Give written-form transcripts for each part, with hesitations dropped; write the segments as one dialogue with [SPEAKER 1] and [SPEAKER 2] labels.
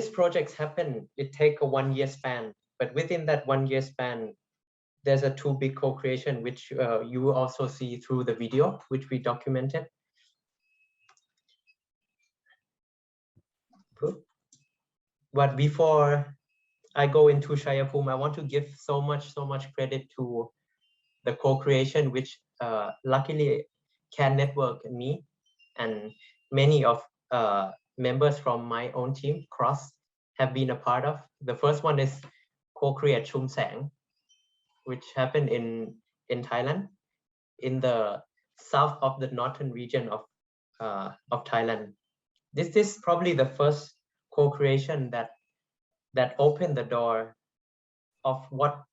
[SPEAKER 1] these projects happen, it take a 1 year span, but within that 1 year span, there's a 2 big co-creation, which you will also see through the video, which we documented. But before I go into Chaiyapoom, I want to give so much credit to the co-creation, which luckily Can Network and me and many of members from my own team, Cross, have been a part of. The first one is co-create Chum Sang, which happened in Thailand, in the south of the northern region of Thailand. This is probably the first co-creation that opened the door of what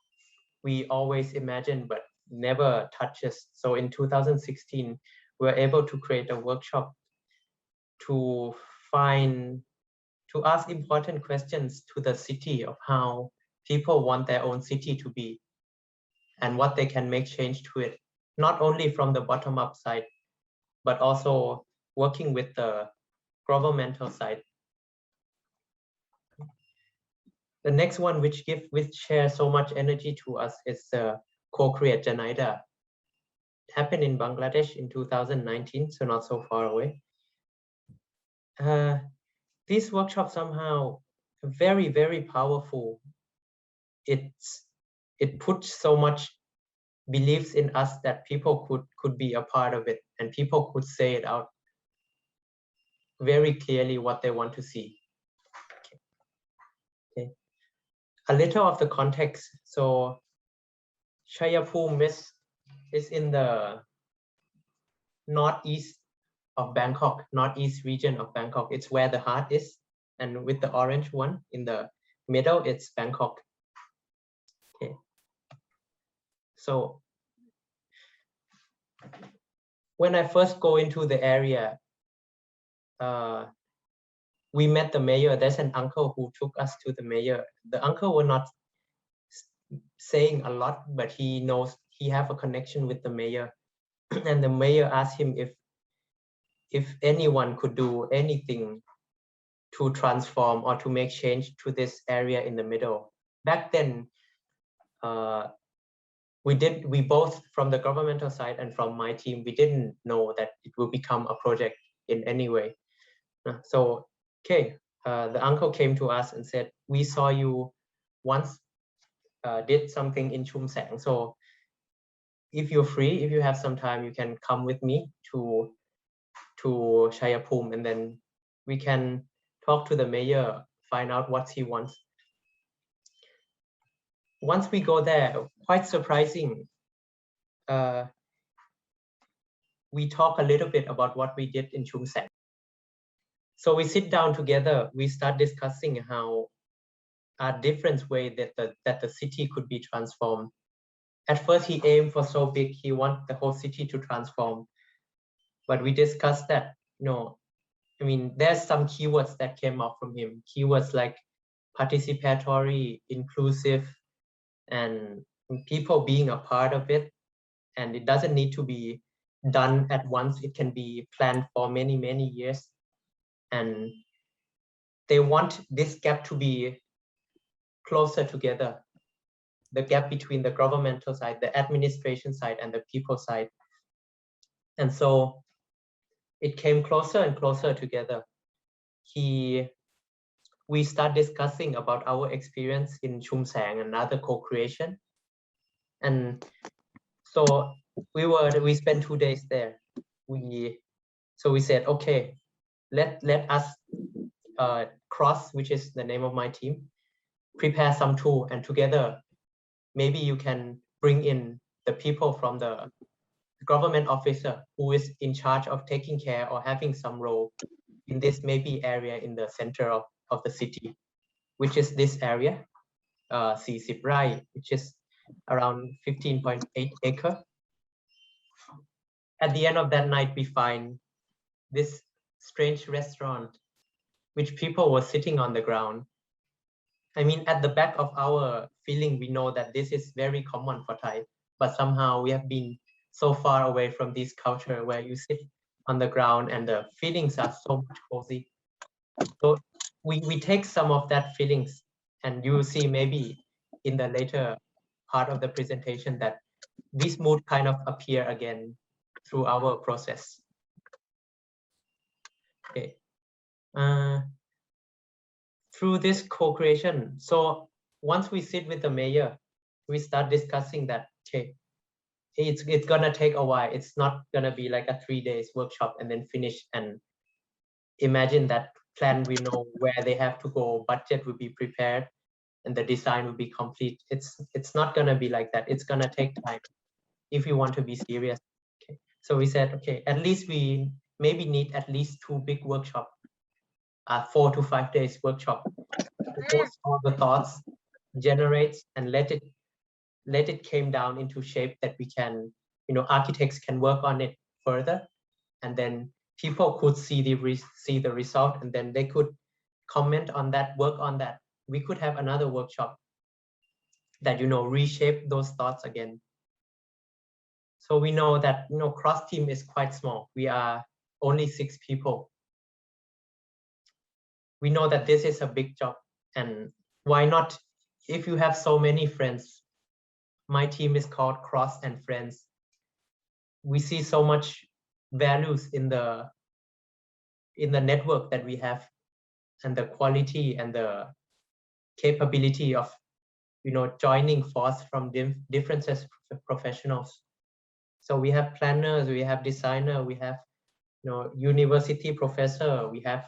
[SPEAKER 1] we always imagined but never touches. So in 2016, we were able to create a workshop to ask important questions to the city of how people want their own city to be and what they can make change to it, not only from the bottom-up side, but also working with the governmental side. The next one, which shares so much energy to us, is co-create Janaida. It happened in Bangladesh in 2019, so not so far away. This workshop somehow very powerful. It puts so much beliefs in us that people could be a part of it, and people could say it out very clearly what they want to see. Okay. A little of the context. So Chaiyapoom is in the northeast of Bangkok, northeast region of Bangkok. It's where the heart is, and with the orange one in the middle, it's Bangkok. Okay. So when I first go into the area, we met the mayor. There's an uncle who took us to the mayor. The uncle was not saying a lot, but he knows he have a connection with the mayor. And the mayor asked him if anyone could do anything to transform or to make change to this area in the middle. Back then, we both, from the governmental side and from my team, we didn't know that it will become a project in any way. So, okay, the uncle came to us and said, we saw you once did something in Chum Sang. So if you're free, if you have some time, you can come with me to Chaiyapoom, and then we can talk to the mayor, find out what he wants. Once we go there, quite surprising, we talk a little bit about what we did in Chum Sang. So we sit down together, we start discussing how a different way that the city could be transformed. At first, he aimed for so big, he wanted the whole city to transform. But we discussed that, I mean, there's some keywords that came out from him. Keywords like participatory, inclusive, and people being a part of it. And it doesn't need to be done at once. It can be planned for many years. And they want this gap to be closer together, the gap between the governmental side, the administration side, and the people side. And so it came closer and closer together. We start discussing about our experience in Chum Sang, another co-creation. And so we spent 2 days there. So we said, okay, let us Cross, which is the name of my team, prepare some tool, and together maybe you can bring in the people from the government officer who is in charge of taking care or having some role in this maybe area in the center of the city, which is this area, 40 Rai, which is around 15.8 acre. At the end of that night, we find this strange restaurant, which people were sitting on the ground. I mean, at the back of our feeling, we know that this is very common for Thai, but somehow we have been so far away from this culture where you sit on the ground and the feelings are so much cozy. So we take some of that feelings, and you will see maybe in the later part of the presentation that this mood kind of appear again through our process. Okay. Through this co-creation, so once we sit with the mayor, we start discussing that, okay, it's gonna take a while. It's not gonna be like a 3 days workshop and then finish, and imagine that plan, we know where they have to go, budget will be prepared, and the design will be complete. It's not gonna be like that. It's gonna take time if you want to be serious. Okay. So we said, okay, at least we maybe need at least 2 big workshop, 4 to 5 days workshop to host all the thoughts, generate, and let it came down into shape that we can, architects can work on it further, and then people could see the result, and then they could comment on that, work on that. We could have another workshop that reshape those thoughts again. So we know that cross team is quite small. We are only 6 people. We know that this is a big job, and why not, if you have so many friends. My team is called Cross and Friends. We see so much values in the network that we have, and the quality and the capability of joining force from different professionals. So we have planners, we have designer, we have university professor, we have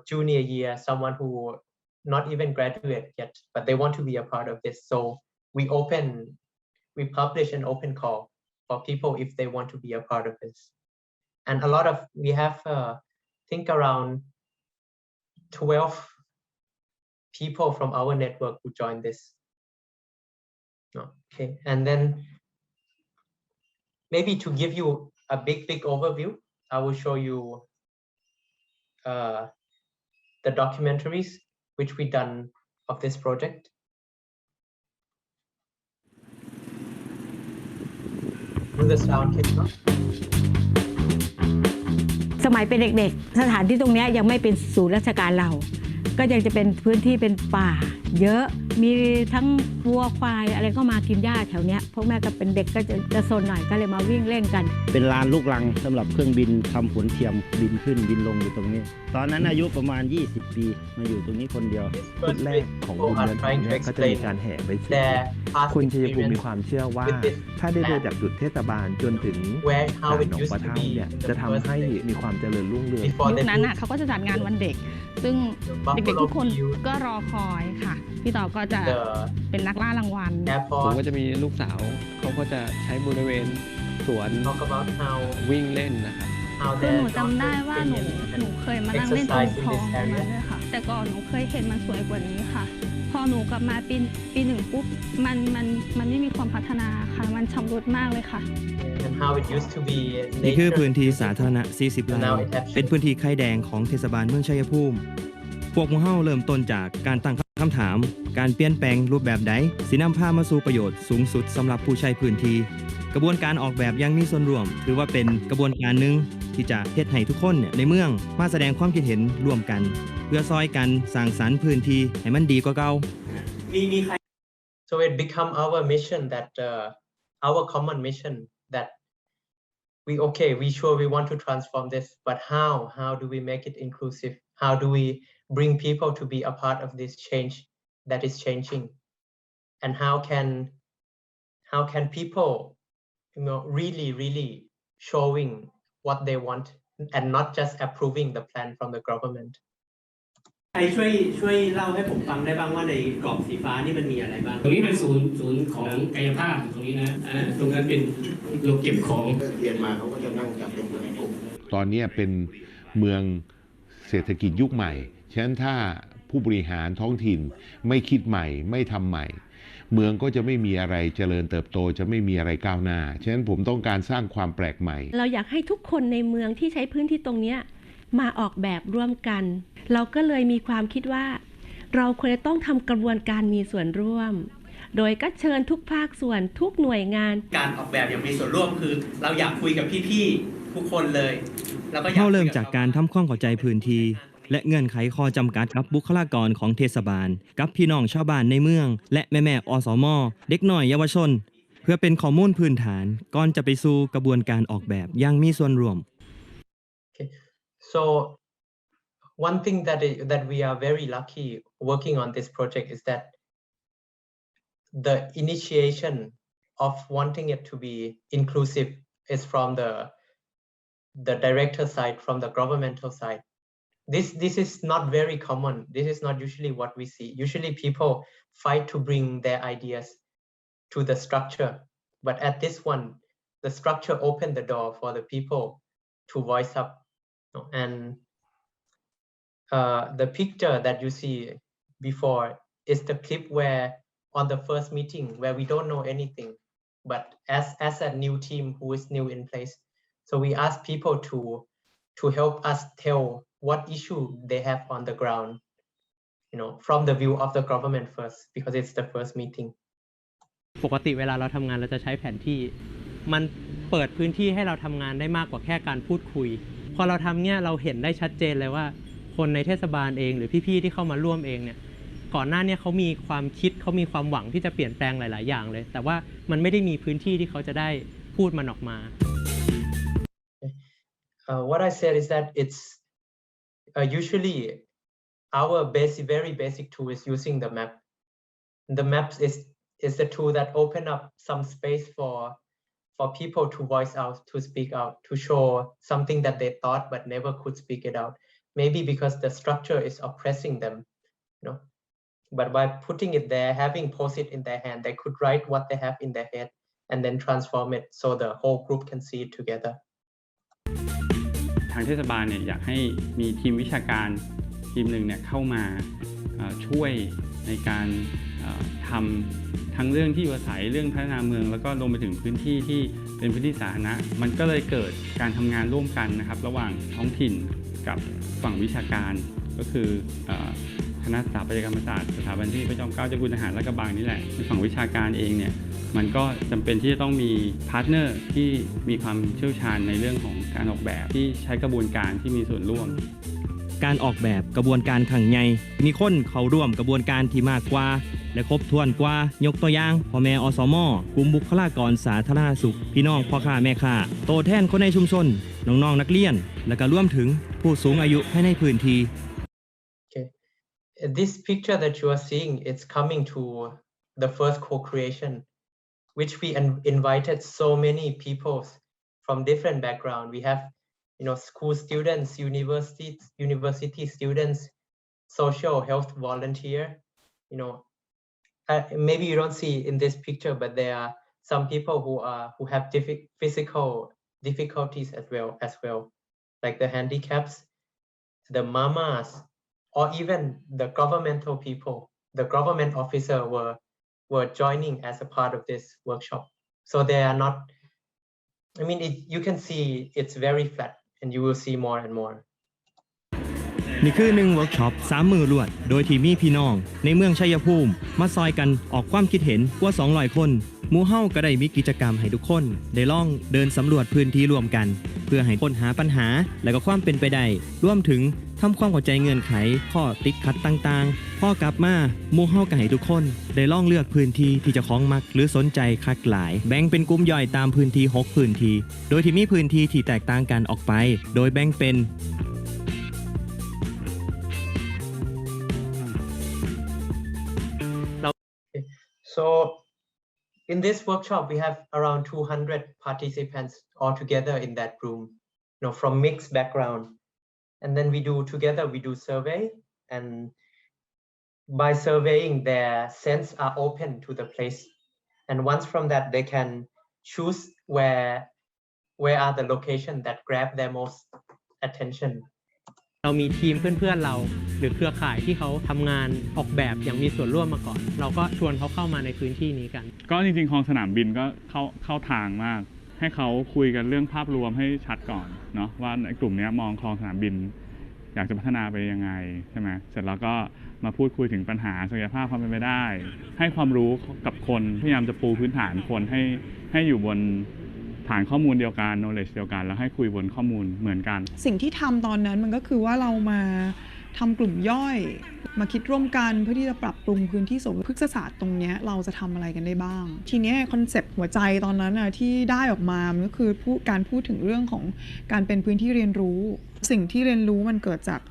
[SPEAKER 1] junior year, someone who not even graduate yet, but they want to be a part of this. So we publish an open call for people if they want to be a part of this. And we have think around 12 people from our network who join this. Okay, and then maybe to give you a big overview, I will show you the documentaries which we done of this project. The sound came up.
[SPEAKER 2] สมัยเป็นเด็กๆสถานที่ตรงนี้ยังไม่เป็นศูนย์ราชการเราก็ยังจะเป็นพื้นที่เป็นป่าเยอะมีทั้งวัวควายอะไรก็มากินหญ้าแถวนี้พวกแม่ก็เป็นเด็กก็จะโซนหน่อยก็เลยมาวิ่งเล่นกันเป็นลานลูกรังสำหรับเครื่องบินทำฝนเทียมบินขึ้นบินลงอยู่ตรงนี้ตอนนั้นอายุประมาณ20 ปีมาอยู่ตรงนี้คนเดียว
[SPEAKER 3] จุดแรกของบุญเดือนนี้ก็จะมีการแห่ไปเที่ยวคุณชัยภูมิมีความเชื่อว่าถ้าได้เดินจากจุดเทศบาลจนถึงด่านหนองปะเท่าเนี่ยจะทำให้มีความเจริญรุ่งเรือง
[SPEAKER 4] ยุคนั้นเขาก็จะจัดงานวันเด็กซึ่งเด็กๆทุกคนก็รอคอยค่ะพี่ต่อก็จะเป็นนักล่ารางวัล
[SPEAKER 5] ผมก็จะมีลูกสาวเขาก็จะใช้บริเวณสวนวิ่งเล่นนะครับ
[SPEAKER 4] คือหนูจำได้ว่าหนูเคยมานั่งเล่นตรงคลองตรงนั้นด้วยค่ะแต่ก่อนหนูเคยเห็นมันสวยกว่านี้ค่ะพอหนูกลับมาปีหนึ่งปุ๊บมันไม่มีความพัฒนาค่ะมันชำรุดมากเลยค่ะ
[SPEAKER 6] นี่คือพื้นที่สาธารณะ40 ไร่เป็นพื้นที่ไข่แดงของเทศบาลเมืองชัยภูมิพวกหมู่เฮาเริ่มต้นจากการตั้งคำถามการเปลี่ยนแปลงรูปแบบใดสินำพามาสู่ประโยชน์สูงสุดสำหรับผู้ใช้พื้นที่กระบวนการออกแบบยังมีส่วนร่วมถือว่าเป็นกระบวนการหนึ่งที่จะเฮ็ดให้ทุกคนในเมืองมาแสดงความคิดเห็นร่วมกันเพื่อซอยกันสร้างสรรค์พื้นที่ให้มันดีกว่าเก่า
[SPEAKER 1] So it become our mission that our common mission that we sure we want to transform this, but how do we make it inclusive? How do we bring people to be a part of this change that is changing? And how can people really showing what they want and not just approving the plan from the government?
[SPEAKER 7] ใครช่วยเล่าให้ผมฟังได้บ้างว่าในกรอบสีฟ้านี่มันมีอะไรบ้าง
[SPEAKER 8] ตรงนี้เป็นศูนย์ของกายภาพตรงนี้นะตรงนั้นเป็นโรงเก็บของ
[SPEAKER 7] เรียนมาเขาก็จะนั่งจับเป็นกลุ่ม
[SPEAKER 3] ตอนนี้เป็นเมืองเศรษฐกิจยุคใหม่ฉะนั้นถ้าผู้บริหารท้องถิ่นไม่คิดใหม่ไม่ทำใหม่เมืองก็จะไม่มีอะไรเจริญเติบโตจะไม่มีอะไรก้าวหน้าฉะนั้นผมต้องการสร้างความแปลกใหม่
[SPEAKER 9] เราอยากให้ทุกคนในเมืองที่ใช้พื้นที่ตรงนี้มาออกแบบร่วมกันเราก็เลยมีความคิดว่าเราควรจะต้องทำกระบวนการมีส่วนร่วมโดยก็เชิญทุกภาคส่วนทุกหน่วยงาน
[SPEAKER 7] การออกแบบอย่างมีส่วนร่วมคือเราอยากคุยกับพี่ๆทุกคนเลย
[SPEAKER 6] เราเริ่มจากการทำความเข้าใจพื้นที่ และเงื่อนไขข้อจำกัดกับบุคลากรของเทศบาลกับพี่น้องชาวบ้านในเมืองและแม่ๆอสม.เด็กน้อยเยาวชนเพื่อเป็นข้อมูลพื้นฐานก่อนจะไปสู่กระบวนการออกแบบอย่างมีส่วนร่วม
[SPEAKER 1] Okay. So one thing that we are very lucky working on this project is that the initiation of wanting it to be inclusive is from the director side, from the governmental side. This is not very common. This is not usually what we see. Usually people fight to bring their ideas to the structure, but at this one, the structure opened the door for the people to voice up. And the picture that you see before is the clip where on the first meeting where we don't know anything, but as a new team who is new in place, so we ask people to help us tell what issue they have on the ground, from the view of the government first, because it's the first meeting.
[SPEAKER 7] ปกติเวลาเราทำงานเราจะใช้แผนที่มันเปิดพื้นที่ให้เราทำงานได้มากกว่าแค่การพูดคุยพอเราทำเนี่ยเราเห็นได้ชัดเจนเลยว่าคนในเทศบาลเองหรือพี่ๆที่เข้ามาร่วมเองเนี่ยก่อนหน้านี้เขามีความคิดเขามีความหวังที่จะเปลี่ยนแปลงหลายๆอย่างเลยแต่ว่ามันไม่ได้มีพื้นที่ที่เขาจะได้พูดมันออกมา
[SPEAKER 1] What I said is that it's usually our very basic tool is using the map. The maps is the tool that open up some space for people to voice out, to speak out, to show something that they thought but never could speak it out. Maybe because the structure is oppressing them, but by putting it there, having post-it in their hand, they could write what they have in their head and then transform it so the whole group can see it together.
[SPEAKER 10] ทางเทศบาลเนี่ยอยากให้มีทีมวิชาการทีมหนึ่งเนี่ยเข้ามาช่วยในการทำทั้งเรื่องที่อยู่อาศัยเรื่องพัฒนาเมืองแล้วก็รวมไปถึงพื้นที่ที่เป็นพื้นที่สาธารณะมันก็เลยเกิดการทำงานร่วมกันนะครับระหว่างท้องถิ่นกับฝั่งวิชาการก็คือคณะสถาปัตยกรรมศาสตร์สถาบันที่พระจอมเกล้าเจ้าคุณทหารและกระบังนี่แหละในฝั่งวิชาการเองเนี่ยมันก็จำเป็นที่จะต้องมีพาร์ทเนอร์ที่มีความเชี่ยวชาญในเรื่องของการออกแบบที่ใช้กระบวนการที่มีส่วนร่วม
[SPEAKER 6] การออกแบบกระบวนการขังใหญ่มีคนเข้าร่วมกระบวนการที่มากกว่าและครบถ้วนกว่ายกตัวอย่างพ่อแม่อสม.กลุ่มบุคลากรสาธารณสุขพี่น้องพ่อค้าแม่ค้าโตแทนคนในชุมชนน้องๆนักเรียนและก็รวมถึงผู้สูงอายุภายในพื้นที่
[SPEAKER 1] This picture that you are seeing, it's coming to the first co-creation, which we invited so many people from different backgrounds. We have, school students, university students, social health volunteer. Maybe you don't see in this picture, but there are some people who have physical difficulties as well, like the handicaps, the mamas, or even the governmental people. The government officer were joining as a part of this workshop. So they are not. You can see it's very flat, and you will see more and more.
[SPEAKER 6] นี่คือ1เวิร์กช็อป3 มือรวดโดยที่มีพี่น้องในเมืองชัยภูมิมาซอยกันออกความคิดเห็นกว่า200คนหมู่เฮาก็ได้มีกิจกรรมให้ทุกคนได้ลองเดินสำรวจพื้นที่รวมกันเพื่อให้ค้นหาปัญหาและก็ความเป็นไปได้รวมถึงทำความเข้าใจเงื่อนไขข้อติดขัดต่างๆพอกลับมาหมู่เฮาก็ให้ทุกคนได้ลองเลือกพื้นที่ที่เจ้าของมักหรือสนใจคักหลายแบ่งเป็นกลุ่มย่อยตามพื้นที่6พื้นที่โดยที่มีพื้นที่ที่แตกต่างกันออกไปโดยแบ่งเป็น
[SPEAKER 1] So in this workshop, we have around 200 participants all together in that room, from mixed background. And then we do survey, and by surveying, their sense are open to the place. And once from that, they can choose where are the location that grab their most attention.
[SPEAKER 7] เรามีทีมเพื่อนๆเราหรือเครือข่ายที่เขาทำงานออกแบบอย่างมีส่วนร่วมมาก่อนเราก็ชวนเขาเข้ามาในพื้นที่นี้กัน
[SPEAKER 10] ก็จริงๆคลองสนามบินก็เข้าทางมากให้เขาคุยกันเรื่องภาพรวมให้ชัดก่อนเนาะว่าในกลุ่มนี้มองคลองสนามบินอยากจะพัฒนาไปยังไงใช่ไหมเสร็จแล้วก็มาพูดคุยถึงปัญหาศักยภาพความเป็นไปได้ให้ความรู้กับคนพยายามจะปูพื้นฐานคนให้อยู่บนฐานข้อมูลเดียวกัน knowledge เดียวกันแล้วให้คุยบนข้อมูลเหมือนกัน
[SPEAKER 11] สิ่งที่ทำตอนนั้นมันก็คือว่าเรามา ทำกลุ่มย่อยมาคิดร่วมกันเพื่อที่จะปรับปรุงพื้นที่สวนพฤกษศาสตร์ตรงนี้เราจะทำอะไรกันได้บ้างทีนี้คอนเซปต์หัวใจตอนนั้นนะที่ได้ออกมามันก็คือการพูดถึงเรื่องของการเป็นพื้นที่เรียนรู้สิ่งที่เรียนรู้มันเกิดจาก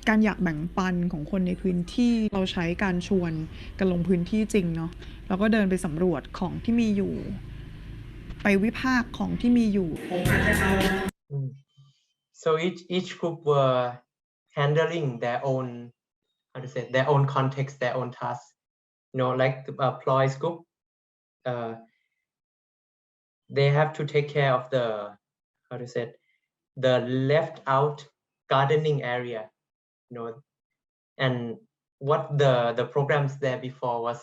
[SPEAKER 11] การอยากแบ่งปันของคนในพื้นที่เราใช้การชวนกันลงพื้นที่จริงเนาะแล้วก็เดินไปสำรวจของที่มีอยู่ไปวิพากษ์ของที่มีอยู่
[SPEAKER 1] So each group were handling their own their own context, their own tasks. Like the Ploy's group, they have to take care of the left out gardening area. And what the programs there before was,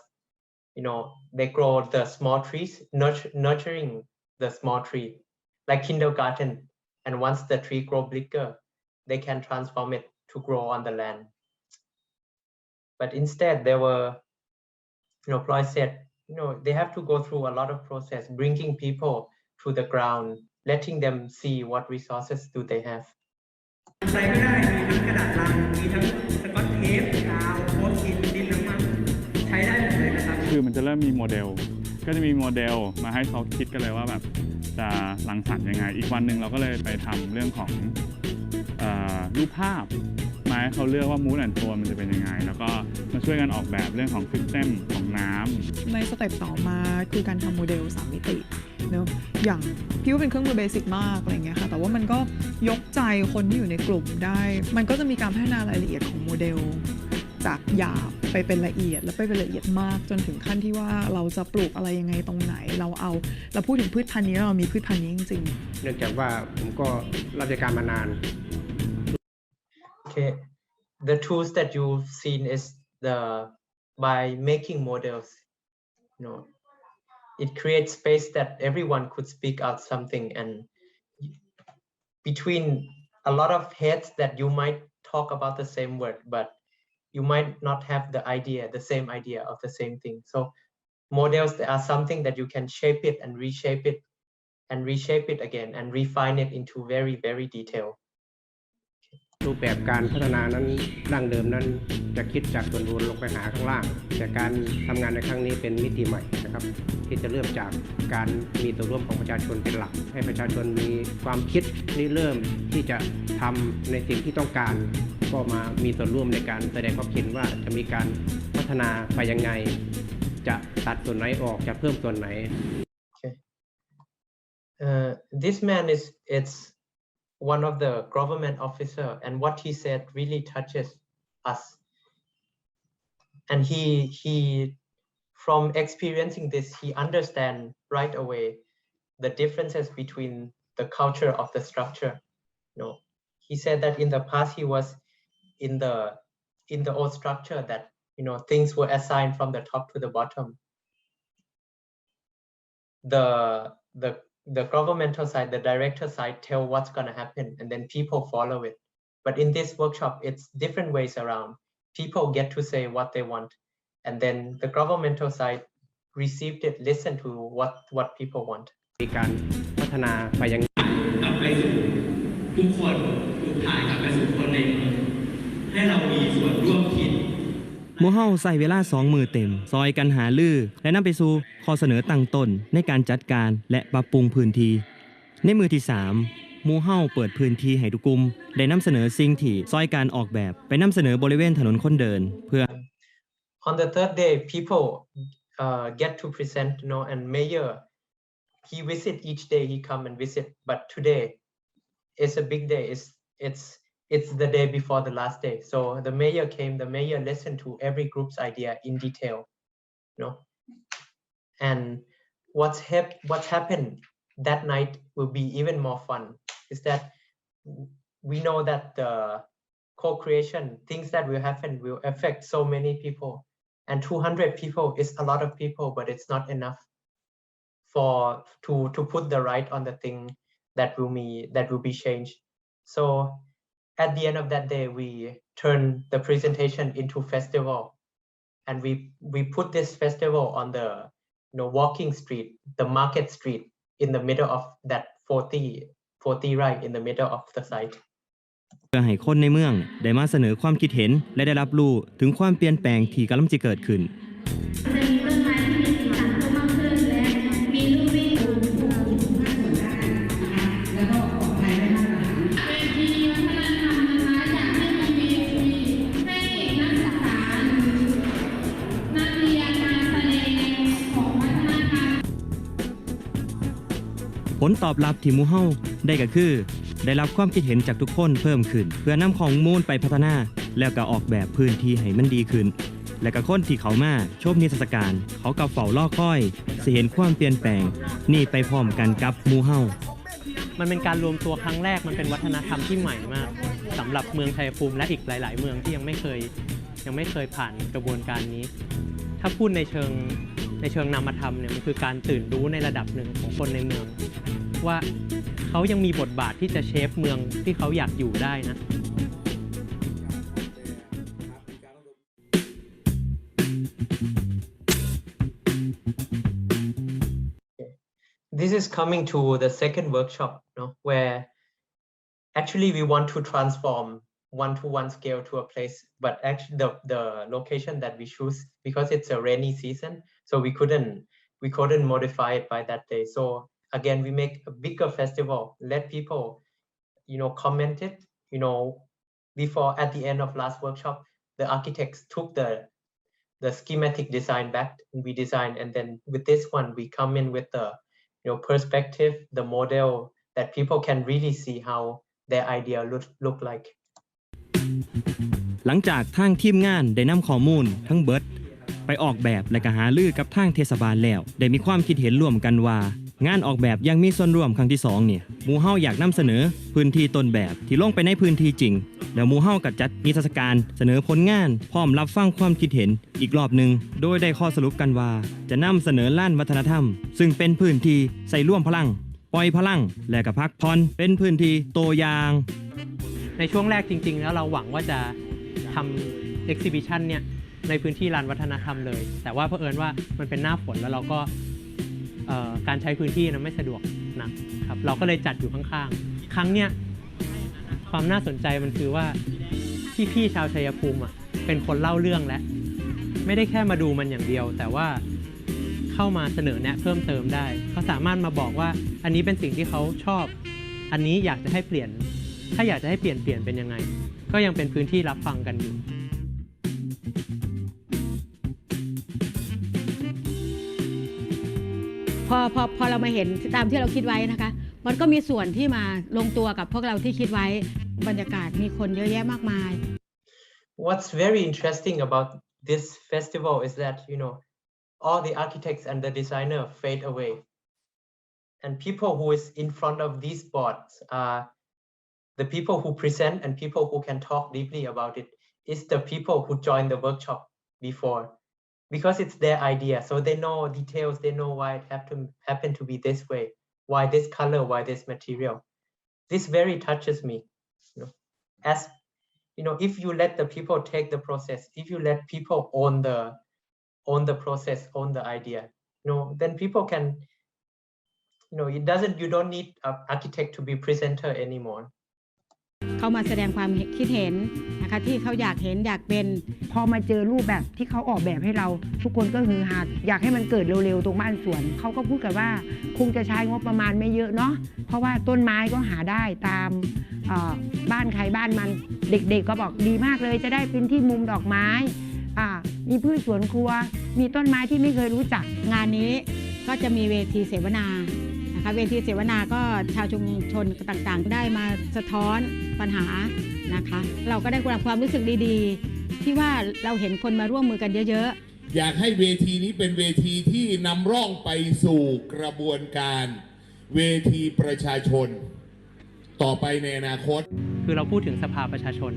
[SPEAKER 1] they grow the small trees, nurturing the small tree, like kindergarten. And once the tree grow bigger, they can transform it to grow on the land. But instead, there were, Ploy said, they have to go through a lot of process, bringing people to the ground, letting them see what resources do they have.
[SPEAKER 12] ใส่ไม่ได้มีทั้งกระดาษลังมีทั้งสกอตเทปกาวโพสต์อิทดินน้ำมันใช้ได้หมดเลยนะครับ
[SPEAKER 10] คือมันจะเริ่มมีโมเดลก็จะมีโมเดลมาให้เขาคิดกันเลยว่าแบบจะรังสรรค์ยังไงอีกวันหนึ่งเราก็เลยไปทำเรื่องของรูปภาพมาให้เขาเลือกว่ามูดแอนด์โทนมันจะเป็นยังไงแล้วก็มาช่วยกันออกแบบเรื่องของซิสเต็มของน้ำ
[SPEAKER 11] ในสเต็ปต่อมาคือการทำโมเดล3มิติเนอะอย่างพี่ว่าเป็นเครื่องมือเบสิกมากอะไรเงี้ยค่ะแต่ว่ามันก็ยกใจคนที่อยู่ในกลุ่มได้มันก็จะมีการพัฒนารายละเอียดของโมเดลจากหยาบไปเป็นละเอียดแล้วไปเป็นละเอียดมากจนถึงขั้นที่ว่าเราจะปลูกอะไรยังไงตรงไหนเราพูดถึงพืชพันธุ์นี้เรามีพืชพันธุ์นี้จริง
[SPEAKER 12] ๆเนื่องจากว่าผมก็รับราชการมานาน
[SPEAKER 1] Okay, the tools that you've seen is by making models, it creates space that everyone could speak out something, and between a lot of heads that you might talk about the same word, but you might not have the same idea of the same thing. So models are something that you can shape it and reshape it and reshape it again and refine it into very, very detailed.
[SPEAKER 12] รูปแบบการพัฒนานั้นดั้งเดิมนั้นจะคิดจากส่วนบนลงไปหาข้างล่างแต่การทำงานในครั้งนี้เป็นมิติใหม่นะครับที่จะเริ่มจากการมีตัวร่วมของประชาชนเป็นหลักให้ประชาชนมีความคิดริเริ่มที่จะทำในสิ่งที่ต้องการก็มามีส่วนร่วมในการแสดงความคิดว่าจะมีการพัฒนาไปยังไงจะตัดส่วนไหนออกจะเพิ่มส่วนไหน
[SPEAKER 1] This man it's one of the government officer, and what he said really touches us. And he from experiencing this, he understands right away the differences between the culture of the structure. He said that in the past he was in the old structure that things were assigned from the top to the bottom. The governmental side, the director side, tell what's going to happen, and then people follow it. But in this workshop, it's different ways around. People get to say what they want, and then the governmental side received it, listen to what people want.
[SPEAKER 12] มีการพัฒนาไปยังกลับไปสู่ทุกคนทุกฝ่ายกลับไปสู่คนในให้เรามีส่วนร่วมคิด
[SPEAKER 6] หมู่เฮาใส่เวลา2 มื้อเต็มซอยกันหาลือและนำไปสู่ข้อเสนอตั้งต้นในการจัดการและปรับปรุงพื้นที่ในมื้อที่3หมู่เฮาเปิดพื้นที่ให้ทุกกลุ่มได้นำเสนอสิ่งที่ซอยการออกแบบไปนำเสนอบริเวณถนนคนเดินเพื่อ
[SPEAKER 1] On the third day people get to present and mayor he visit each day he come and visit but today is a big day it's the day before the last day. So the mayor came, the mayor listened to every group's idea in detail, and what's happened that night will be even more fun is that we know that the co-creation, things that will happen will affect so many people, and 200 people is a lot of people, but it's not enough to put the right on the thing that will be changed. So at the end of that day, we turn the presentation into festival, and we put this festival on the walking street, the market street, in the middle of that 40 right in the middle of the site.
[SPEAKER 6] เพื่อให้คนในเมืองได้มาเสนอความคิดเห็นและได้รับรู้ถึงความเปลี่ยนแปลงที่กำลังจะเกิดขึ้นผลตอบรับที่หมู่เฮาได้ก็คือได้รับความคิดเห็นจากทุกคนเพิ่มขึ้นเพื่อนำข้อมูลไปพัฒนาแล้วก็ออกแบบพื้นที่ให้มันดีขึ้นและก็คนที่เขามาชมนิทรรศการเขาก็เฝ้ารอคอยสิเห็นความเปลี่ยนแปลงนี่ไปพร้อมกันกับหมู่เฮา
[SPEAKER 7] มันเป็นการรวมตัวครั้งแรกมันเป็นวัฒนธรรมที่ใหม่มากสำหรับเมืองชัยภูมิและอีกหลายๆเมืองที่ยังไม่เคยผ่านกระบวนการนี้ถ้าพูดในเชิงนามธรรมเนี่ยมันคือการตื่นรู้ในระดับหนึ่งของคนในเมืองว่าเขายังมีบทบาทที่จะเชฟเมืองที่เขาอยากอยู่ได้นะ
[SPEAKER 1] This is coming to the second workshop, where actually we want to transform one-to-one scale to a place, but actually the location that we choose, because it's a rainy season, so we couldn't modify it by that day. So again, we make a bigger festival, let people comment it. Before, at the end of last workshop, the architects took the schematic design back and we designed, and then with this one we come in with the perspective, the model that people can really see how their idea look like.
[SPEAKER 6] หลังจากทางทีมงานได้นำข้อมูลทั้งเบิดไปออกแบบและก็หารือกับทางเทศบาลแล้วได้มีความคิดเห็นร่วมกันว่างานออกแบบยังมีส่วนร่วมครั้งที่2เนี่ยหมู่เฮาอยากนำเสนอพื้นที่ต้นแบบที่ลงไปในพื้นที่จริงแล้วหมู่เฮาก็จัดนิทรรศการเสนอผลงานพร้อมรับฟังความคิดเห็นอีกรอบหนึ่งโดยได้ข้อสรุปกันว่าจะนำเสนอลานวัฒนธรรมซึ่งเป็นพื้นที่ใส่ร่วมพลังปล่อยพลังและก็พักผ่อนเป็นพื้นที่ตัวอย่าง
[SPEAKER 7] ในช่วงแรกจริงๆแล้วเราหวังว่าจะทำ exhibition เนี่ยในพื้นที่ลานวัฒนธรรมเลยแต่ว่าเผอิญว่ามันเป็นหน้าฝนแล้วเราก็การใช้พื้นที่นั้นไม่สะดวกนะครับเราก็เลยจัดอยู่ข้างๆครั้งเนี้ยความน่าสนใจมันคือว่าพี่ๆชาวชัยภูมิเป็นคนเล่าเรื่องและไม่ได้แค่มาดูมันอย่างเดียวแต่ว่าเข้ามาเสนอแนะเพิ่มเติมได้เขาสามารถมาบอกว่าอันนี้เป็นสิ่งที่เขาชอบอันนี้อยากจะให้เปลี่ยนถ้าอยากจะให้เปลี่ยนเป็นยังไงก็ยังเป็นพื้นที่รับฟังกันอยู่
[SPEAKER 2] พอเรามาเห็นตามที่เราคิดไว้นะคะมันก็มีส่วนที่มาลงตัวกับพวกเราที่คิดไว้บรรยากาศมีคนเยอะแยะมากมาย
[SPEAKER 1] What's very interesting about this festival is that all the architects and the designer fade away, and people who is in front of these boards are the people who present and people who can talk deeply about it. Is the people who joined the workshop before. Because it's their idea, so they know details, they know why it happened to be this way, why this color, why this material. This very touches me. As if you let the people take the process, if you let people own the process, own the idea, then people can, you don't need an architect to be presenter anymore.
[SPEAKER 2] เขามาแสดงความคิดเห็นนะคะที่เขาอยากเห็นอยากเป็นพอมาเจอรูปแบบที่เขาออกแบบให้เราทุกคนก็ฮือฮาอยากให้มันเกิดเร็วๆตรงบ้านสวนเขาก็พูดกันว่าคงจะใช้งบประมาณไม่เยอะเนาะเพราะว่าต้นไม้ก็หาได้ตามบ้านใครบ้านมันเด็กๆก็บอกดีมากเลยจะได้เป็นที่มุมดอกไม้มีพืชสวนครัวมีต้นไม้ที่ไม่เคยรู้จักงานนี้ก็จะมีเวทีเสวนานะคะเวทีเสวนาก็ชาวชุมชนต่างๆได้มาสะท้อนปัญหานะคะเราก็ได้ความรู้สึกดีๆที่ว่าเราเห็นคนมาร่วมมือกันเยอะๆ
[SPEAKER 13] อยากให้เวทีนี้เป็นเวทีที่นำร่องไปสู่กระบวนการเวทีประชาชนต่อไปในอนาคต
[SPEAKER 7] คือเราพูดถึงสภาประชาชน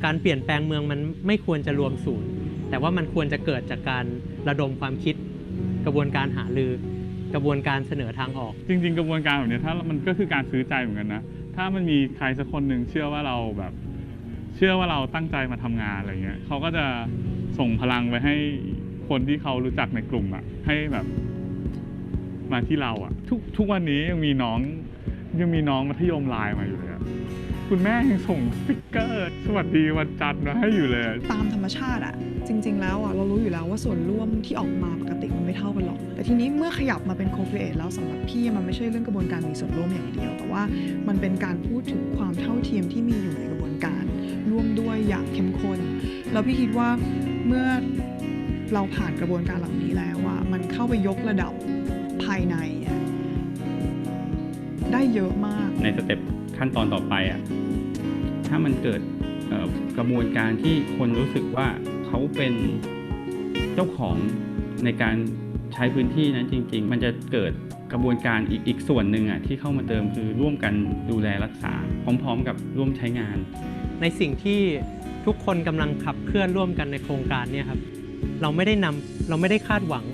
[SPEAKER 7] การเปลี่ยนแปลงเมืองมันไม่ควรจะรวมศูนย์แต่ว่ามันควรจะเกิดจากการระดมความคิดกระบวนการหารือกระบวนการเสนอทางออก
[SPEAKER 10] จริงๆกระบวนการแบบนี้ถ้ามันก็คือการซื้อใจเหมือนกันนะถ้ามันมีใครสักคนหนึ่งเชื่อว่าเราตั้งใจมาทำงานอะไรเงี้ยเขาก็จะส่งพลังไปให้คนที่เขารู้จักในกลุ่มให้แบบมาที่เราทุกวันนี้ยังมีน้องมัธยมไลน์มาอยู่เลย คุณแม่ยังส่งสติ๊กเกอร์สวัสดีวันจันทร์มาให้อยู่เลย
[SPEAKER 11] ตามธรรมชาติอะจริงๆแล้วอะเรารู้อยู่แล้วว่าส่วนร่วมที่ออกมาปกติมันไม่เท่ากันหรอกแต่ทีนี้เมื่อขยับมาเป็น co-create แล้วสำหรับพี่มันไม่ใช่เรื่องกระบวนการมีส่วนร่วมอย่างเดียวแต่ว่ามันเป็นการพูดถึงความเท่าเทียมที่มีอยู่ในกระบวนการร่วมด้วยอย่างเข้มข้นแล้วพี่คิดว่าเมื่อเราผ่านกระบวนการเหล่านี้แล้วอะมันเข้าไปยกระดับภายในได้เยอะมาก
[SPEAKER 10] ในสเต็ปขั้นตอนต่อไปอะถ้ามันเกิดกระบวนการที่คนรู้สึกว่าเขาเป็นเจ้าของในการใช้พื้นที่นั้นจริงๆมันจะเกิดกระบวนการอีกส่วนหนึ่งที่เข้ามาเติมคือร่วมกันดูแลรักษาพร้อมๆกับร่วมใช้งาน
[SPEAKER 7] ในสิ่งที่ทุกคนกำลังขับเคลื่อนร่วมกันในโครงการเนี่ยครับเราไม่ได้คาดหวัง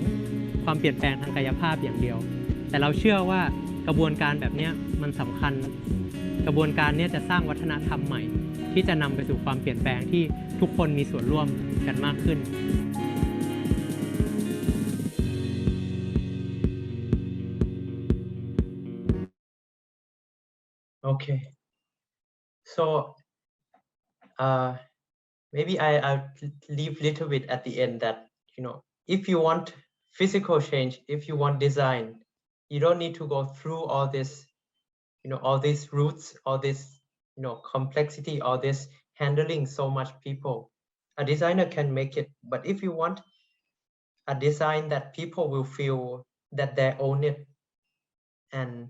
[SPEAKER 7] ความเปลี่ยนแปลงทางกายภาพอย่างเดียวแต่เราเชื่อว่ากระบวนการแบบนี้มันสำคัญกระบวนการนี้จะสร้างวัฒนธรรมใหม่ที่จะนำไปสู่ความเปลี่ยนแปลงที่ทุกคนมีส่วนร่วมกันมากขึ้น
[SPEAKER 1] Okay, so maybe I'll leave little bit at the end that if you want physical change, if you want design, you don't need to go through all this all these routes, all this complexity, all this handling so much people. A designer can make it, but if you want a design that people will feel that they own it and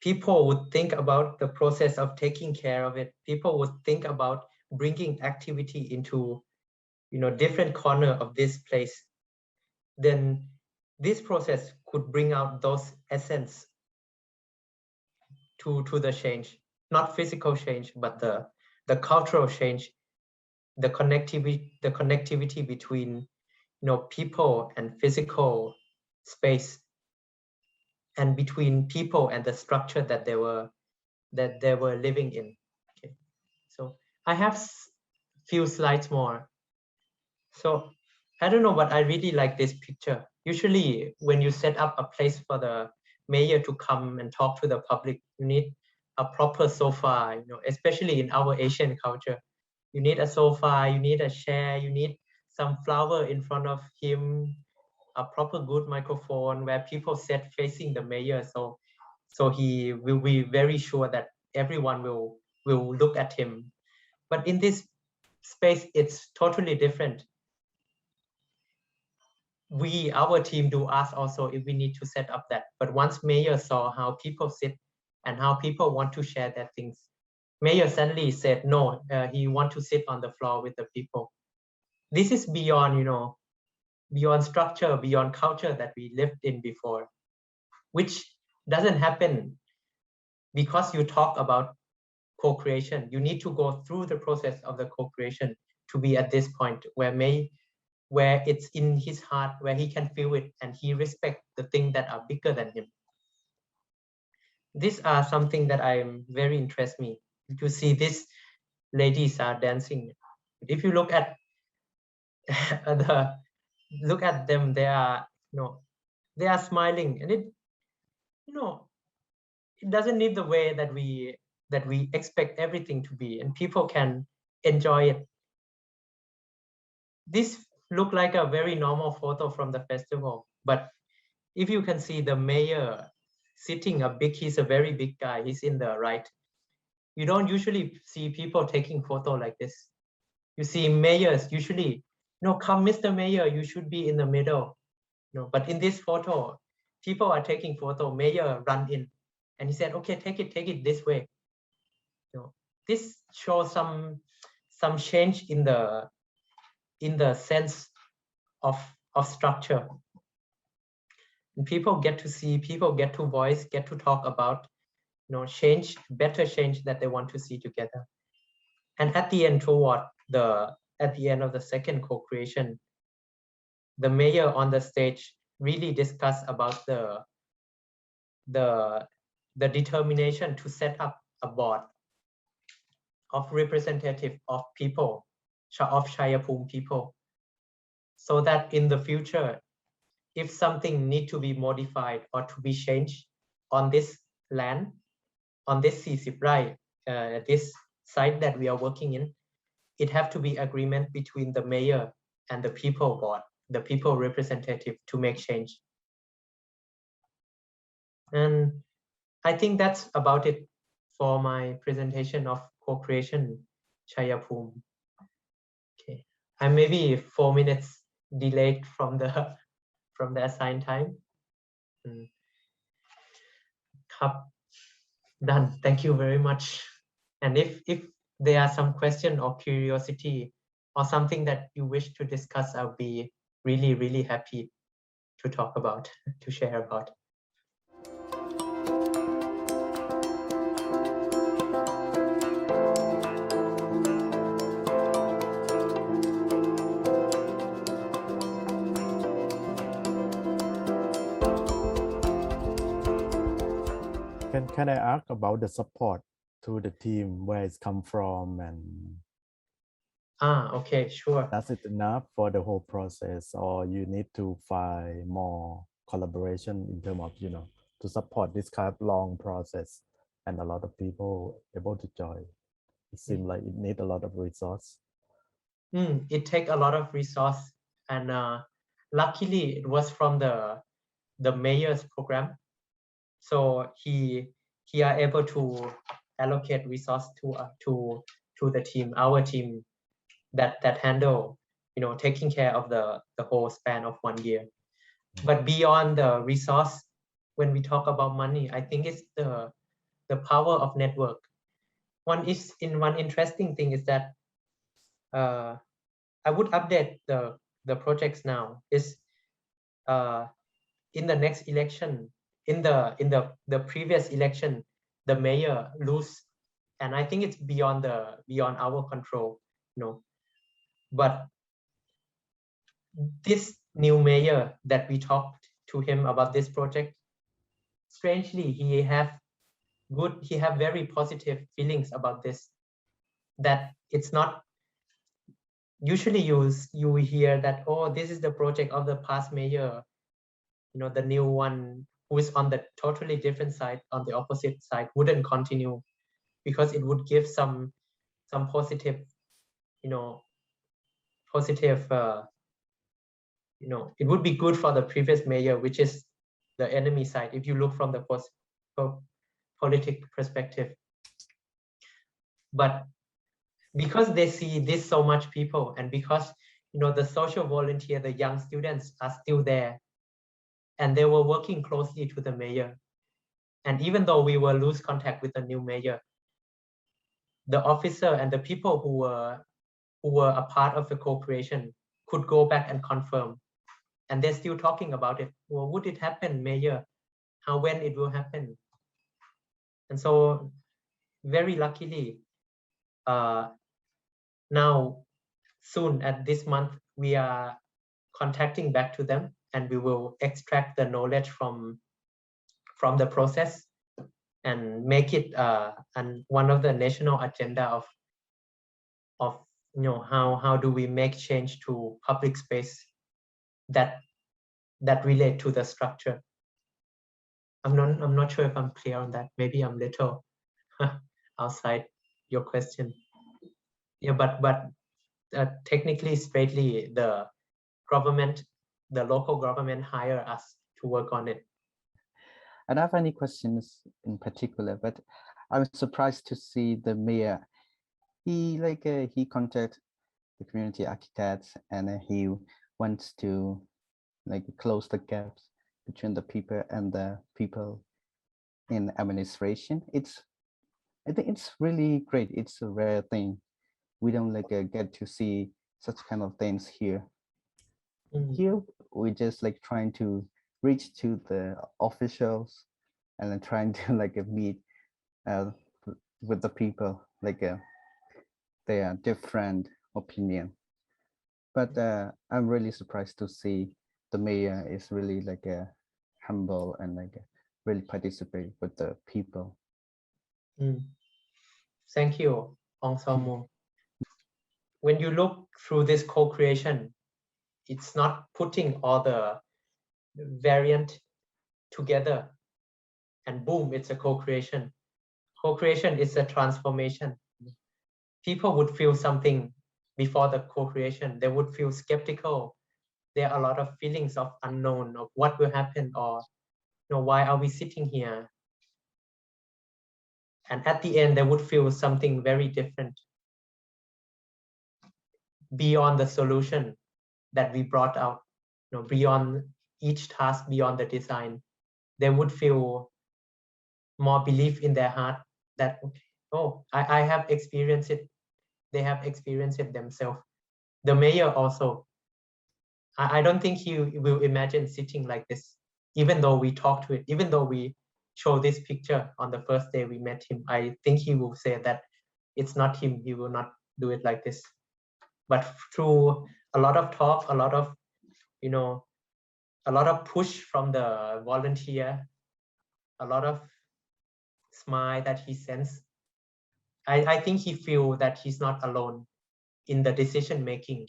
[SPEAKER 1] people would think about the process of taking care of it, people would think about bringing activity into different corner of this place, then this process could bring out those essence to the change, not physical change, but the cultural change, the connectivity between people and physical space, and between people and the structure that they were living in. Okay, so I have few slides more. So I don't know, but I really like this picture. Usually when you set up a place for the mayor to come and talk to the public, you need a proper sofa, especially in our Asian culture. You need a sofa, you need a chair, you need some flower in front of him, a proper good microphone where people sit facing the mayor, so he will be very sure that everyone will look at him. But in this space, it's totally different. Our team do ask also if we need to set up that, but once mayor saw how people sit and how people want to share their things, mayor suddenly said no, he want to sit on the floor with the people. This is beyond beyond structure, beyond culture that we lived in before, which doesn't happen because you talk about co-creation. You need to go through the process of the co-creation to be at this point where it's in his heart, where he can feel it and he respects the things that are bigger than him. These are something that very interest me. To see these ladies are dancing. If you look at look at them, they are smiling, and it doesn't need the way that we expect everything to be, and people can enjoy it. This look like a very normal photo from the festival, but if you can see the mayor sitting he's a very big guy, he's in the right. You don't usually see people taking photo like this. You see mayors usually, come Mr. Mayor, you should be in the middle. But in this photo, people are taking photo, mayor run in and he said, okay, take it this way. This shows some change in the sense of structure. And people get to see, people get to voice, get to talk about change, better change that they want to see together. And at the end, at the end of the second co-creation, the mayor on the stage really discussed about the determination to set up a board of representative of people, of Chaiyapoom people, so that in the future, if something need to be modified or to be changed on this land, on this 40 ไร่ this site that we are working in, it have to be agreement between the mayor and the people board, the people representative, to make change. And I think that's about it for my presentation of co-creation Chaiyapoom. Okay, I'm maybe 4 minutes delayed from the assigned time. Done. Thank you very much. And if there are some question or curiosity or something that you wish to discuss, I'll be really, really happy to talk about, to share about.
[SPEAKER 14] Can I ask about the support to the team, where it's come from, and
[SPEAKER 1] okay, sure.
[SPEAKER 14] Does it enough for the whole process, or you need to find more collaboration in terms of, to support this kind of long process and a lot of people able to join? It seems like it needs a lot of resource.
[SPEAKER 1] It takes a lot of resource, and luckily it was from the mayor's program. So he are able to allocate resource to the team, our team, that handle, taking care of the whole span of 1 year. But beyond the resource, when we talk about money, I think it's the power of network. One interesting thing is that I would update the projects now is in the next election, in the previous election, the mayor lose, and I think it's beyond our control, but this new mayor that we talked to him about this project, strangely he have very positive feelings about this, that it's not usually you hear that, oh, this is the project of the past mayor, the new one who is on the totally different side, on the opposite side, wouldn't continue because it would give some positive, it would be good for the previous mayor, which is the enemy side, if you look from the political perspective. But because they see this so much people, and because the social volunteer, the young students are still there, and they were working closely to the mayor, and even though we will lose contact with the new mayor, the officer and the people who were a part of the co-creation could go back and confirm, and they're still talking about it. Well, would it happen, mayor? When it will happen? And so very luckily, now soon at this month, we are contacting back to them, and we will extract the knowledge from the process and make it one of the national agenda of how do we make change to public space that relate to the structure. I'm not sure if I'm clear on that. Maybe I'm little outside your question. Yeah, but technically, straightly, the local government hire us to work on it.
[SPEAKER 15] I don't have any questions in particular, but I was surprised to see the mayor. He contacted the community architects, and he wants to close the gaps between the people and the people in administration. I think it's really great. It's a rare thing. We don't get to see such kind of things here. Here we just trying to reach to the officials and then trying to meet with the people, their different opinion. But I'm really surprised to see the mayor is really humble and really participate with the people.
[SPEAKER 1] Thank you, Ong Samu. When you look through this co-creation, it's not putting all the variant together and boom, it's a co-creation. co-creation is a transformation. People would feel something before the co-creation. They would feel skeptical. There are a lot of feelings of unknown of what will happen, or why are we sitting here? And at the end, they would feel something very different beyond the solution that we brought out, beyond each task, beyond the design. They would feel more belief in their heart that, okay, oh, I have experienced it. They have experienced it themselves. The mayor also, I don't think he will imagine sitting like this, even though we talk to it, even though we show this picture on the first day we met him. I think he will say that it's not him. He will not do it like this. But through a lot of talk, a lot of, a lot of push from the volunteer, a lot of smile that he sends, I think he feel that he's not alone in the decision making.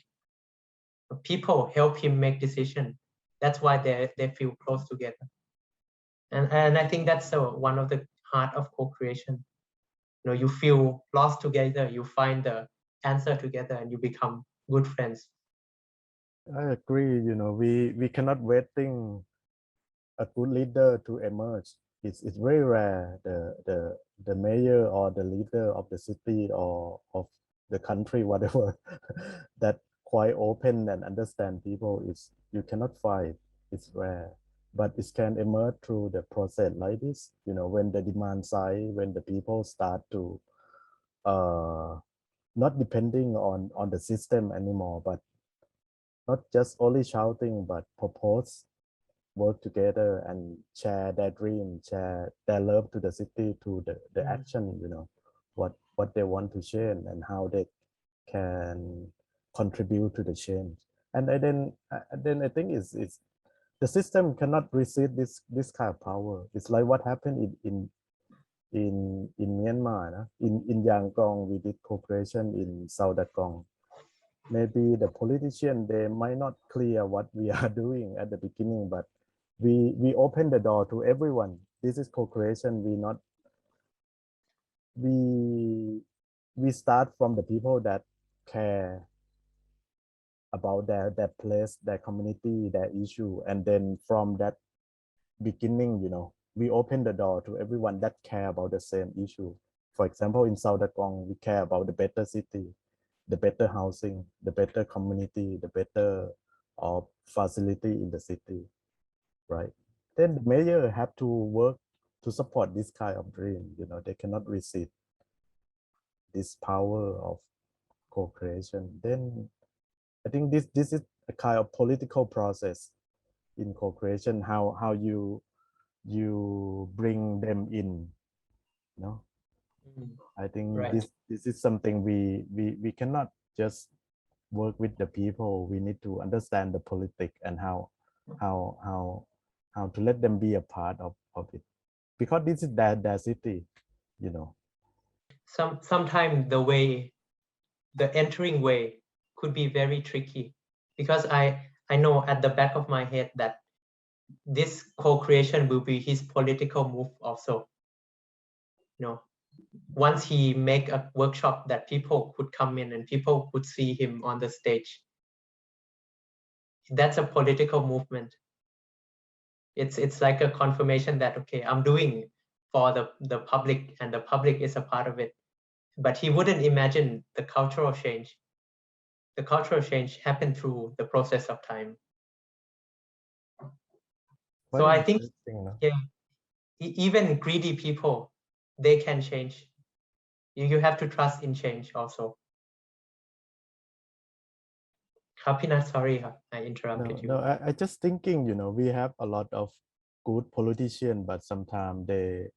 [SPEAKER 1] People help him make decision. That's why they feel close together. And I think that's one of the heart of co-creation. You feel lost together, you find the answer together, and you become good friends.
[SPEAKER 14] I agree. We cannot waiting a good leader to emerge. It's very rare the mayor or the leader of the city or of the country, whatever, that quite open and understand people. You cannot find. It's rare, but it can emerge through the process like this. When the demand side, when the people start to not depending on the system anymore, but not just only shouting, but propose, work together and share their dream, share their love to the city, to the action, what they want to change and how they can contribute to the change. And then I think it's the system cannot resist this kind of power. It's like what happened in Myanmar. In Yangon, we did cooperation in South Dakong. Maybe the politician, they might not clear what we are doing at the beginning, but we open the door to everyone. This is co-creation. We start from the people that care about their place, their community, their issue, and then from that beginning, we open the door to everyone that care about the same issue. For example, in South Dakong, we care about the better city, the better housing, the better community, the better facility in the city, right? Then the mayor have to work to support this kind of dream. They cannot resist this power of co-creation. Then I think this is a kind of political process in co-creation. How you bring them in. I think
[SPEAKER 1] Right.
[SPEAKER 14] this is something we cannot just work with the people. We need to understand the politics and how to let them be a part of it, because this is their city.
[SPEAKER 1] Sometimes the entering way could be very tricky, because I know at the back of my head that this co-creation will be his political move also. Once he make a workshop that people could come in and people could see him on the stage, that's a political movement. It's like a confirmation that, okay, I'm doing for the public, and the public is a part of it. But he wouldn't imagine the cultural change. The cultural change happened through the process of time. So I think, yeah, even greedy people, they can change. You have to trust in change also. Sorry, I interrupted you.
[SPEAKER 14] No, I just thinking, we have a lot of good politicians, but sometimes they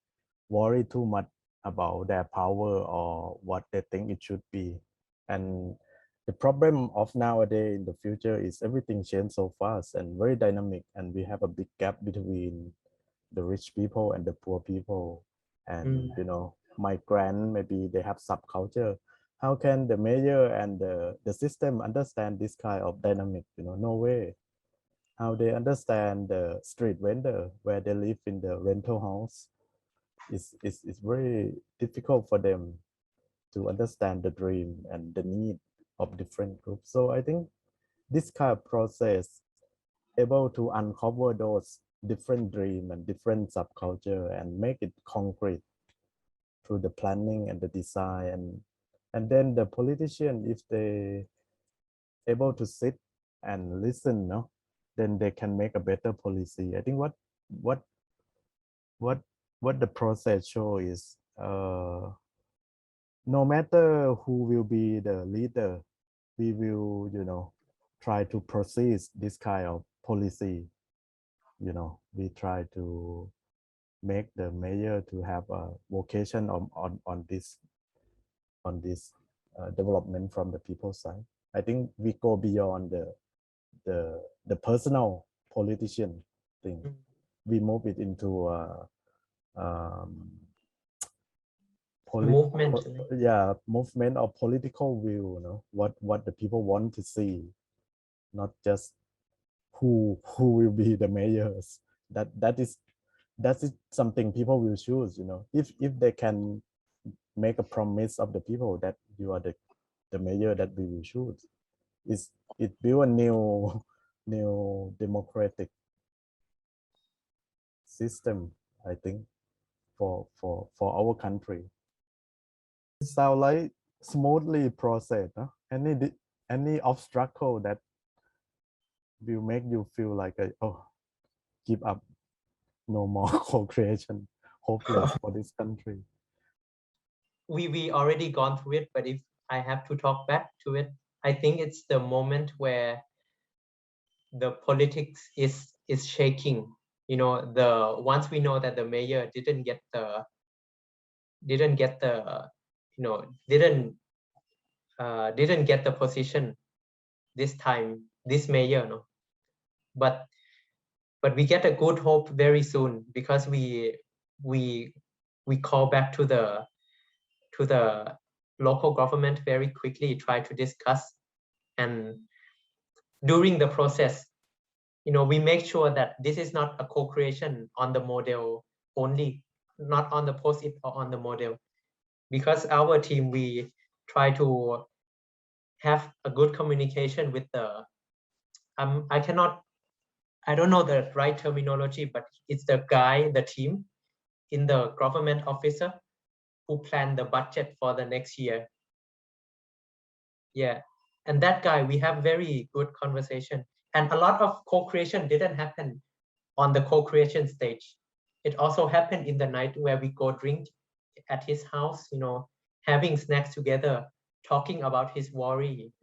[SPEAKER 14] worry too much about their power or what they think it should be. And the problem of nowadays in the future is everything changes so fast and very dynamic, and we have a big gap between the rich people and the poor people. And migrant, maybe they have subculture. How can the mayor and the system understand this kind of dynamic? No way. How they understand the street vendor where they live in the rental house, it's very difficult for them to understand the dream and the need of different groups. So I think this kind of process able to uncover those different dream and different subculture and make it concrete through the planning and the design, and then the politician, if they able to sit and listen, no, then they can make a better policy. I think what the process show is no matter who will be the leader, we will, try to proceed this kind of policy. We try to make the mayor to have a vocation on this development from the people's side. I think we go beyond the personal politician thing. We move it into
[SPEAKER 1] movement.
[SPEAKER 14] Movement or political view. What the people want to see, not just who will be the mayors. That is something people will choose. If they can make a promise of the people that you are the mayor that we will choose, it build a new democratic system, I think, for our country. It sounds like smoothly process. Any obstacle that will make you feel like give up, no more co-creation, hopeless for this country.
[SPEAKER 1] We already gone through it, but if I have to talk back to it, I think it's the moment where the politics is shaking. Once we know that the mayor didn't get the didn't get the position this time, this mayor, but we get a good hope very soon, because we call back to the local government very quickly, try to discuss, and during the process, we make sure that this is not a co-creation on the model only, not on the post-it or on the model, because our team, we try to have a good communication with the I don't know the right terminology, but it's the team in the government officer who planned the budget for the next year. Yeah, and that guy, we have very good conversation, and a lot of co-creation didn't happen on the co-creation stage. It also happened in the night where we go drink at his house, having snacks together, talking about his worry.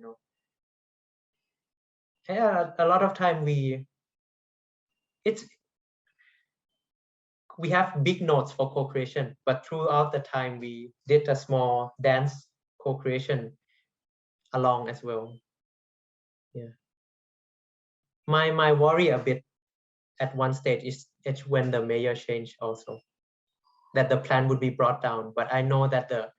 [SPEAKER 1] Yeah, a lot of time we have big notes for co-creation, but throughout the time we did a small dance co-creation along as well. Yeah, my worry a bit at one stage is when the mayor changed also, that the plan would be brought down. But I know that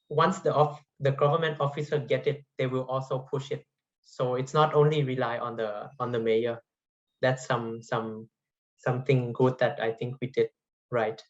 [SPEAKER 1] once the government officer get it, they will also push it. So it's not only rely on the mayor. That's something good that I think we did right.